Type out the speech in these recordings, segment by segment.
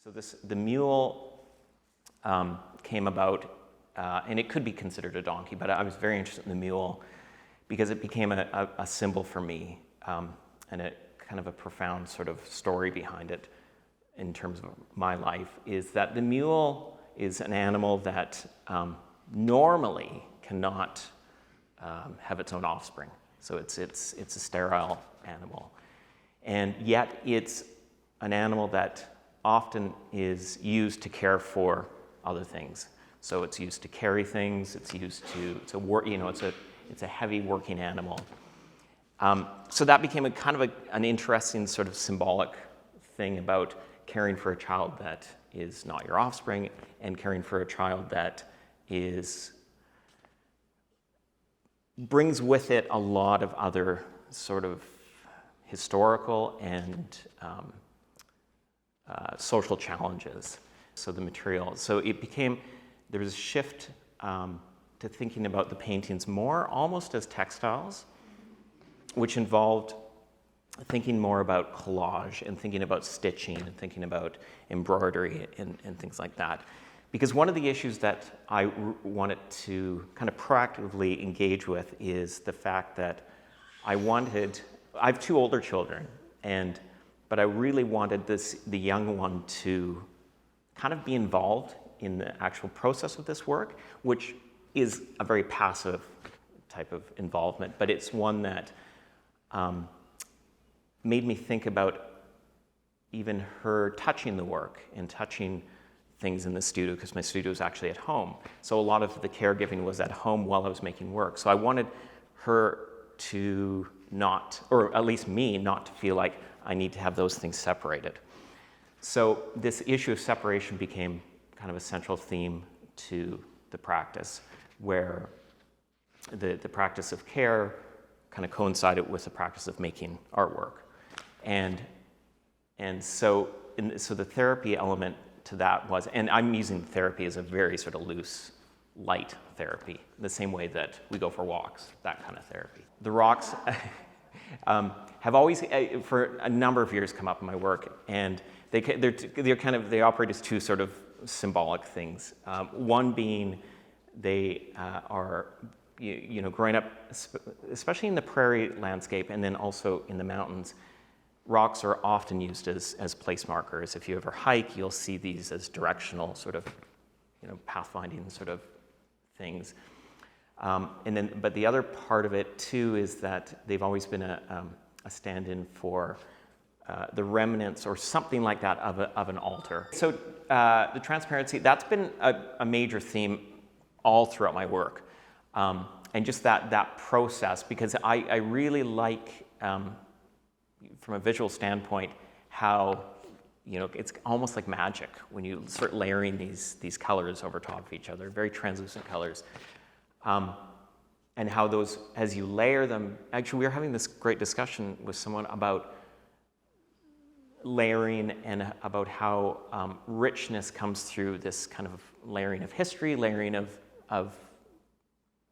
So the mule came about, and it could be considered a donkey, but I was very interested in the mule because it became a symbol for me, and a kind of a profound sort of story behind it in terms of my life, is that the mule is an animal that normally cannot have its own offspring. So it's a sterile animal. And yet it's an animal that often is used to care for other things. So it's used to carry things, it's used to, it's a heavy working animal. So that became a kind of an interesting sort of symbolic thing about caring for a child that is not your offspring and caring for a child that brings with it a lot of other sort of historical and social challenges. So the material, so it became, there was a shift to thinking about the paintings more almost as textiles, which involved thinking more about collage and thinking about stitching and thinking about embroidery and things like that. Because one of the issues that I wanted to kind of proactively engage with is the fact that I have two older children, but I really wanted the young one to kind of be involved in the actual process of this work, which is a very passive type of involvement, but it's one that made me think about even her touching the work and touching things in the studio, because my studio is actually at home. So a lot of the caregiving was at home while I was making work. So I wanted her to not, or at least me, not to feel like I need to have those things separated. So this issue of separation became kind of a central theme to the practice, where the practice of care kind of coincided with the practice of making artwork. And so the therapy element to that was, and I'm using therapy as a very sort of loose, light therapy, the same way that we go for walks, that kind of therapy. The rocks have always, for a number of years, come up in my work, and they operate as two sort of symbolic things. One being they are, growing up, especially in the prairie landscape and then also in the mountains, rocks are often used as place markers. If you ever hike, you'll see these as directional sort of, pathfinding sort of things. But the other part of it too is that they've always been a stand-in for the remnants or something like that of an altar. So the transparency, that's been a major theme all throughout my work. And just that process, because I really like, from a visual standpoint, how it's almost like magic when you start layering these colors over top of each other, very translucent colors. And how those, as you layer them, actually we were having this great discussion with someone about layering and about how richness comes through this kind of layering of history, layering of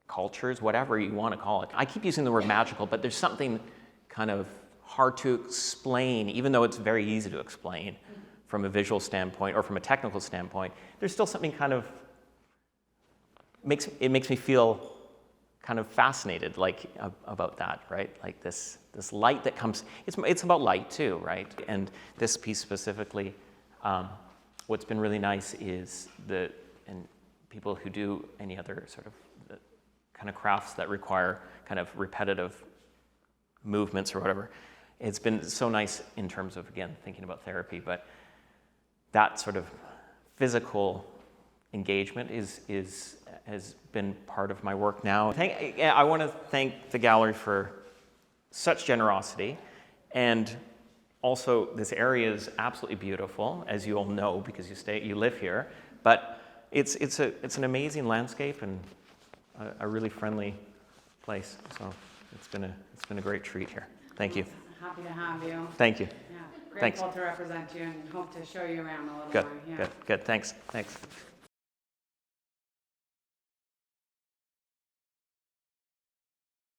cultures, whatever you want to call it. I keep using the word magical, but there's something kind of hard to explain, even though it's very easy to explain from a visual standpoint or from a technical standpoint. There's still something kind of, makes me feel kind of fascinated, about that, right? Like this light that comes, it's about light too, right? And this piece specifically, what's been really nice is and people who do any other sort of kind of crafts that require kind of repetitive movements or whatever, it's been so nice in terms of, again, thinking about therapy, but that sort of physical engagement has been part of my work now. I want to thank the gallery for such generosity, and also this area is absolutely beautiful, as you all know because you live here. But it's an amazing landscape and a really friendly place. So it's been a great treat here. Thank you. Happy to have you. Thank you. Yeah, grateful to represent you and hope to show you around a little Good. more. Yeah. Good. Thanks.